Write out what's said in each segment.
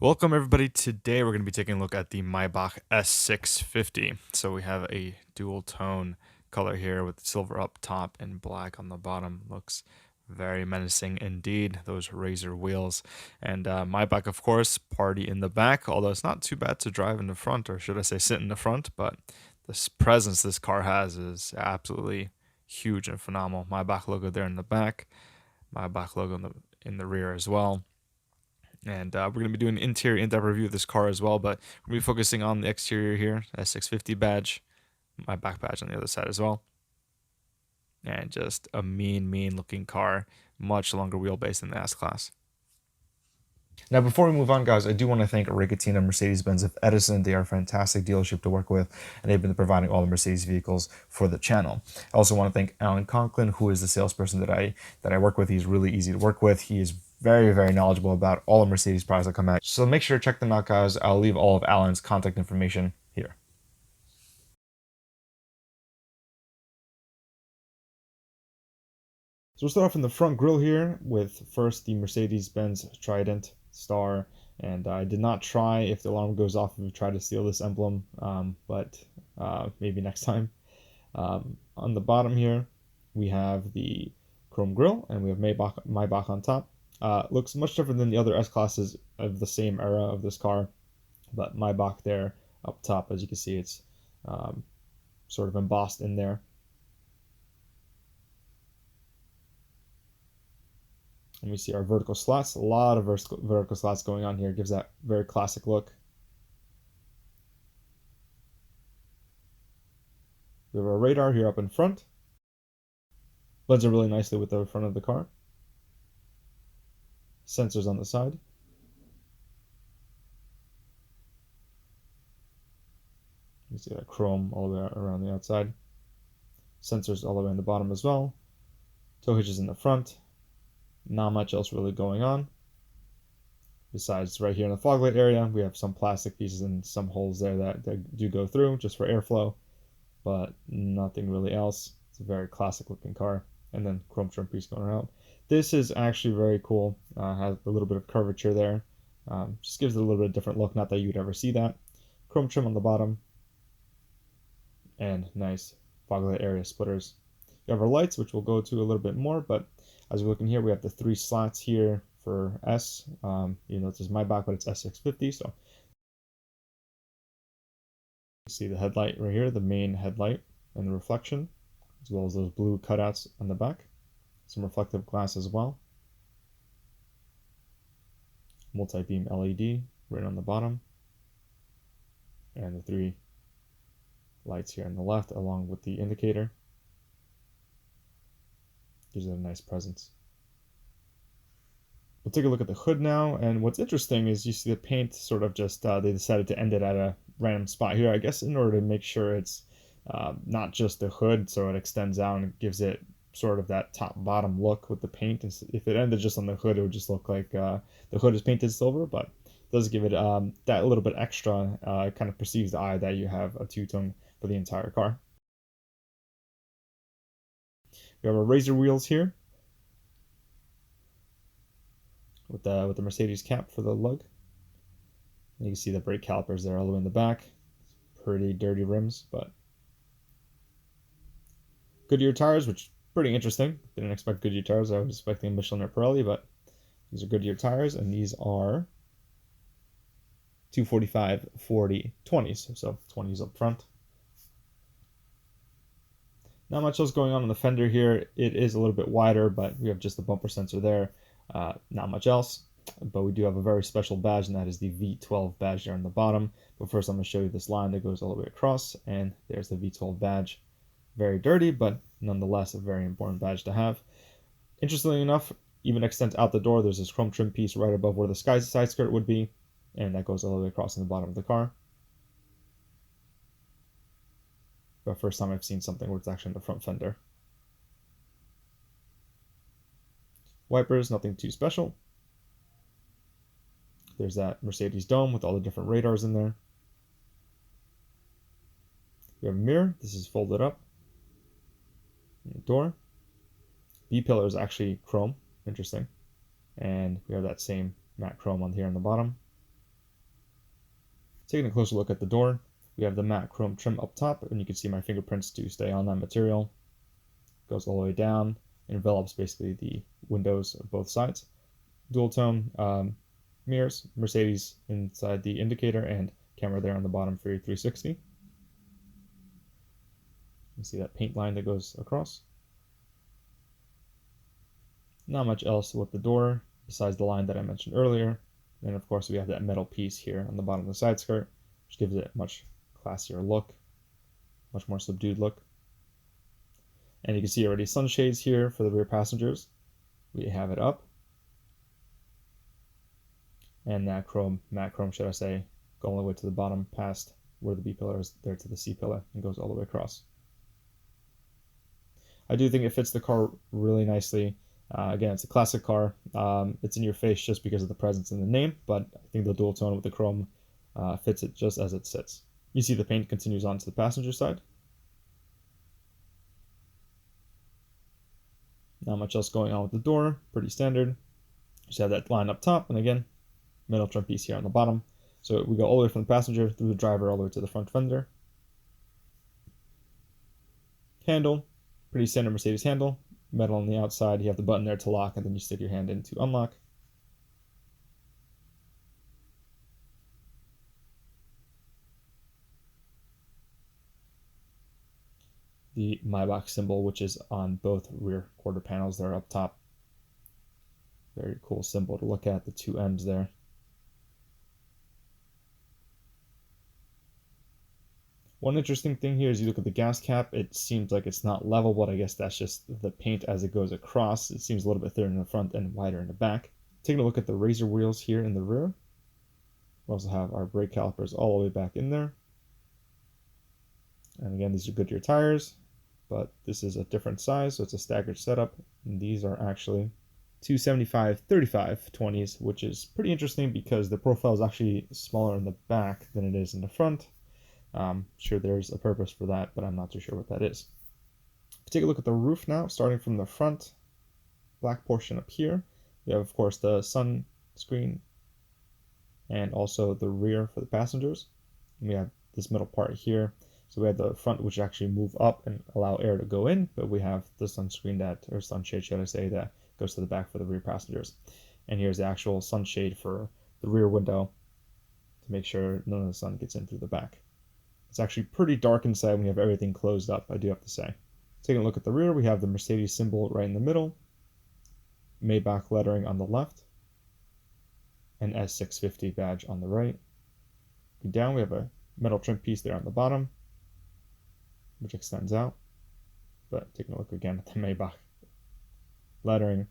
Welcome everybody. Today we're going to be taking a look at the Maybach S650. So we have a dual tone color here with silver up top and black on the bottom. Looks very menacing indeed, those razor wheels. And Maybach, of course, party in the back, although it's not too bad to drive in the front, or should I say sit in the front, but this presence this car has is absolutely huge and phenomenal. Maybach logo there in the back, Maybach logo in the rear as well. And we're going to be doing an interior in-depth review of this car as well, but we're going to be focusing on the exterior here, S650 badge, Maybach badge on the other side as well. And just a mean looking car, much longer wheelbase than the S-Class. Now, before we move on, guys, I do want to thank Ricatina Mercedes-Benz of Edison. They are a fantastic dealership to work with, and they've been providing all the Mercedes vehicles for the channel. I also want to thank Alan Conklin, who is the salesperson that I work with. He's really easy to work with. He is very knowledgeable about all the Mercedes products that come out. So make sure to check them out, guys. I'll leave all of Alan's contact information here. So we'll start off in the front grille here with first the Mercedes-Benz Trident Star. And I did not try if the alarm goes off if you try to steal this emblem, but maybe next time. On the bottom here, we have the chrome grille, and we have Maybach on top. Looks much different than the other S-Classes of the same era of this car, but Maybach there up top, as you can see, it's sort of embossed in there. And we see our vertical slots, a lot of vertical slots going on here, gives that very classic look. We have our radar here up in front. Blends in really nicely with the front of the car. Sensors on the side. You see that chrome all the way around the outside. Sensors all the way on the bottom as well. Tow hitches in the front. Not much else really going on. Besides, right here in the fog light area, we have some plastic pieces and some holes there that do go through just for airflow, but nothing really else. It's a very classic looking car. And then chrome trim piece going around. This is actually very cool. Has a little bit of curvature there. Just gives it a little bit of different look. Not that you'd ever see that. Chrome trim on the bottom. And nice fog light area splitters. You have our lights, which we'll go to a little bit more, but as we look in here, we have the 3 slots here for S. You know, this is Maybach, but it's S650, so you see the headlight right here, the main headlight and the reflection, as well as those blue cutouts on the back. Some reflective glass as well. Multi-beam LED right on the bottom. And the 3 lights here on the left, along with the indicator. Gives it a nice presence. We'll take a look at the hood now, and what's interesting is you see the paint sort of just, they decided to end it at a random spot here, I guess in order to make sure it's not just the hood, so it extends out and gives it sort of that top-bottom look with the paint. If it ended just on the hood, it would just look like the hood is painted silver, but it does give it that little bit extra, kind of perceives the eye that you have a two-tone for the entire car. We have our razor wheels here with the Mercedes cap for the lug. And you can see the brake calipers there all the way in the back. Pretty dirty rims, but Goodyear tires, which is pretty interesting. Didn't expect Goodyear tires. I was expecting Michelin or Pirelli, but these are Goodyear tires, and these are 245 40 20s, so 20s up front. Not much else going on the fender here. It is a little bit wider, but we have just the bumper sensor there. Not much else, but we do have a very special badge, and that is the V12 badge there on the bottom. But first I'm going to show you this line that goes all the way across, and there's the V12 badge. Very dirty, but nonetheless a very important badge to have. Interestingly enough, even extends out the door. There's this chrome trim piece right above where the side skirt would be, and that goes all the way across in the bottom of the car. But first time I've seen something where it's actually in the front fender. Wipers, nothing too special. There's that Mercedes dome with all the different radars in there. We have a mirror. This is folded up. Door. B-pillar is actually chrome. Interesting. And we have that same matte chrome on here on the bottom. Taking a closer look at the door, we have the matte chrome trim up top, and you can see my fingerprints do stay on that material. Goes all the way down, envelops basically the windows of both sides. Dual tone mirrors, Mercedes inside the indicator, and camera there on the bottom for your 360. You see that paint line that goes across. Not much else with the door besides the line that I mentioned earlier. And of course we have that metal piece here on the bottom of the side skirt, which gives it a much classier look, much more subdued look. And you can see already sunshades here for the rear passengers. We have it up. And that chrome, matte chrome should I say, go all the way to the bottom past where the B pillar is there to the C pillar and goes all the way across. I do think it fits the car really nicely. Again, it's a classic car. It's in your face just because of the presence in the name, but I think the dual tone with the chrome fits it just as it sits. You see the paint continues on to the passenger side. Not much else going on with the door, pretty standard. Just have that line up top, and again, metal trim piece here on the bottom. So we go all the way from the passenger through the driver all the way to the front fender. Handle, pretty standard Mercedes handle. Metal on the outside, you have the button there to lock, and then you stick your hand in to unlock. The Maybach symbol, which is on both rear quarter panels there up top. Very cool symbol to look at, the two ends there. One interesting thing here is you look at the gas cap, it seems like it's not level, but I guess that's just the paint as it goes across. It seems a little bit thinner in the front and wider in the back. Taking a look at the razor wheels here in the rear. We also have our brake calipers all the way back in there. And again, these are Goodyear tires, but this is a different size, so it's a staggered setup. And these are actually 275/35 20s, which is pretty interesting because the profile is actually smaller in the back than it is in the front. Sure, there's a purpose for that, but I'm not too sure what that is. Take a look at the roof now, starting from the front black portion up here. We have, of course, the sun screen and also the rear for the passengers. And we have this middle part here. So we have the front, which actually move up and allow air to go in, but we have the sunscreen that, or sunshade, should I say, that goes to the back for the rear passengers. And here's the actual sunshade for the rear window to make sure none of the sun gets in through the back. It's actually pretty dark inside when you have everything closed up, I do have to say. Taking a look at the rear, we have the Mercedes symbol right in the middle, Maybach lettering on the left, and S650 badge on the right. Down, we have a metal trim piece there on the bottom, which extends out. But taking a look again at the Maybach lettering.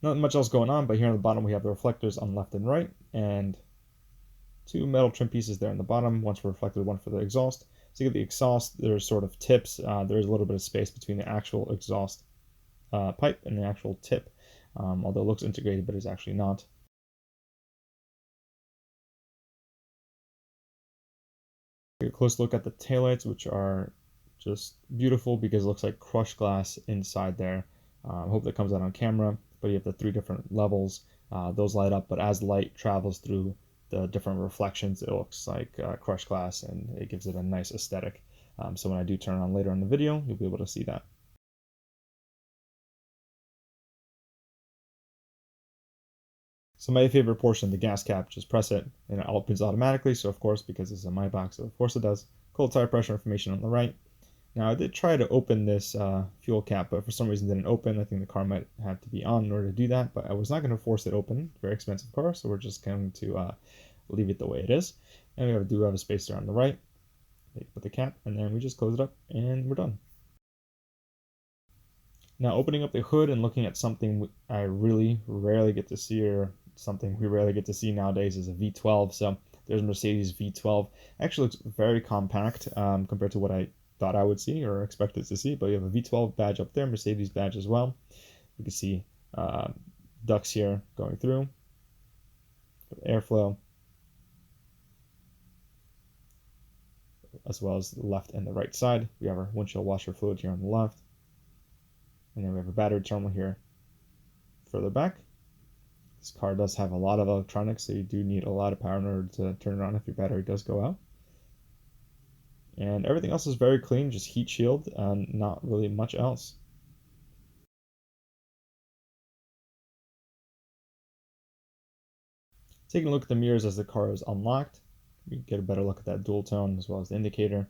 Not much else going on, but here on the bottom we have the reflectors on left and right, and two metal trim pieces there on the bottom, one for reflector, one for the exhaust. So you get the exhaust, there's sort of tips. There's a little bit of space between the actual exhaust pipe and the actual tip, although it looks integrated, but it's actually not. Take a close look at the taillights, which are just beautiful because it looks like crushed glass inside there. I hope that comes out on camera, but you have the three different levels. Those light up, but as light travels through the different reflections, it looks like crushed glass, and it gives it a nice aesthetic. So when I do turn it on later in the video, you'll be able to see that. So my favorite portion, the gas cap, just press it and it opens automatically. So of course, because this is a Maybach, so of course it does. Cold tire pressure information on the right. Now I did try to open this fuel cap, but for some reason it didn't open. I think the car might have to be on in order to do that, but I was not going to force it open. Very expensive car, so we're just going to leave it the way it is. And we do have a space there on the right. Put the cap, and then we just close it up, and we're done. Now opening up the hood and looking at something I really rarely get to see, or something we rarely get to see nowadays, is a V12. So there's Mercedes V12. Actually looks very compact compared to what I thought I would see or expected to see, but you have a V12 badge up there, Mercedes badge as well. You can see ducts here going through, airflow, as well as the left and the right side. We have our windshield washer fluid here on the left, and then we have a battery terminal here further back. This car does have a lot of electronics, so you do need a lot of power in order to turn it on if your battery does go out. And everything else is very clean, just heat shield and not really much else. Taking a look at the mirrors as the car is unlocked, you get a better look at that dual tone as well as the indicator.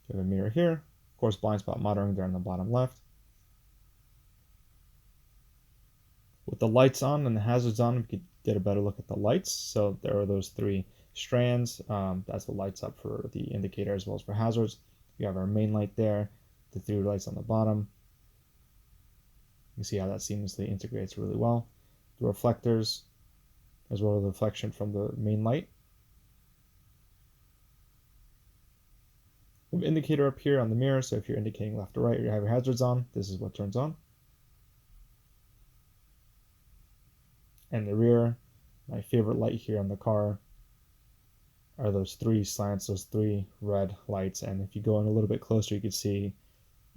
You have a mirror here, of course blind spot monitoring there on the bottom left. With the lights on and the hazards on, we could get a better look at the lights. So there are those three strands. That's what lights up for the indicator as well as for hazards. We have our main light there, the three lights on the bottom. You can see how that seamlessly integrates really well. The reflectors, as well as the reflection from the main light. We have an indicator up here on the mirror, so if you're indicating left or right or you have your hazards on, this is what turns on. And the rear, my favorite light here on the car are those three slants, those three red lights. And if you go in a little bit closer, you can see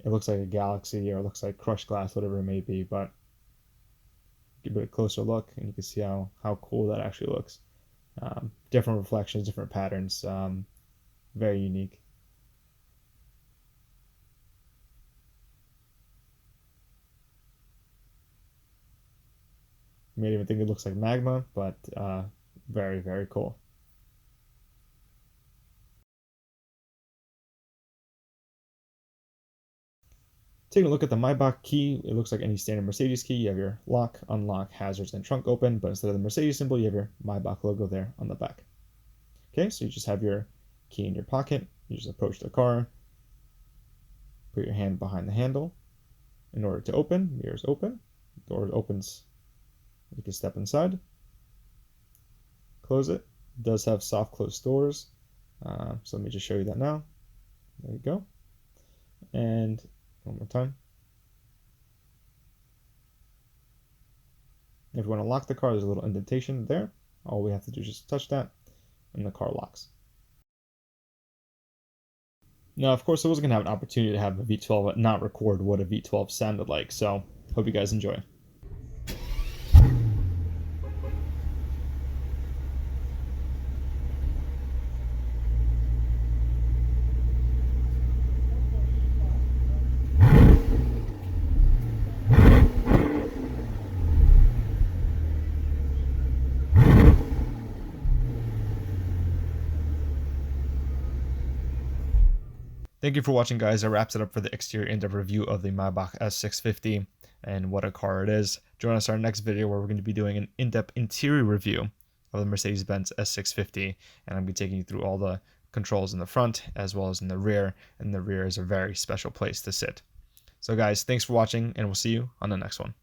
it looks like a galaxy or it looks like crushed glass, whatever it may be. But give it a closer look and you can see how cool that actually looks. Different reflections, different patterns, very unique. You may even think it looks like magma, but very, very cool. Taking a look at the Maybach key, it looks like any standard Mercedes key. You have your lock, unlock, hazards, and trunk open, but instead of the Mercedes symbol, you have your Maybach logo there on the back. Okay, so you just have your key in your pocket. You just approach the car, put your hand behind the handle. In order to open, mirrors open. Door opens, you can step inside. Close it. It does have soft close doors. So let me just show you that now. There you go. And one more time. If you want to lock the car, there's a little indentation there. All we have to do is just touch that, and the car locks. Now, of course, I was going to have an opportunity to have a V12 not record what a V12 sounded like, so hope you guys enjoy. Thank you for watching, guys. That wraps it up for the exterior in-depth review of the Maybach S650 and what a car it is. Join us in our next video where we're going to be doing an in-depth interior review of the Mercedes-Benz S650, and I'm going to be taking you through all the controls in the front as well as in the rear, and the rear is a very special place to sit. So guys, thanks for watching, and we'll see you on the next one.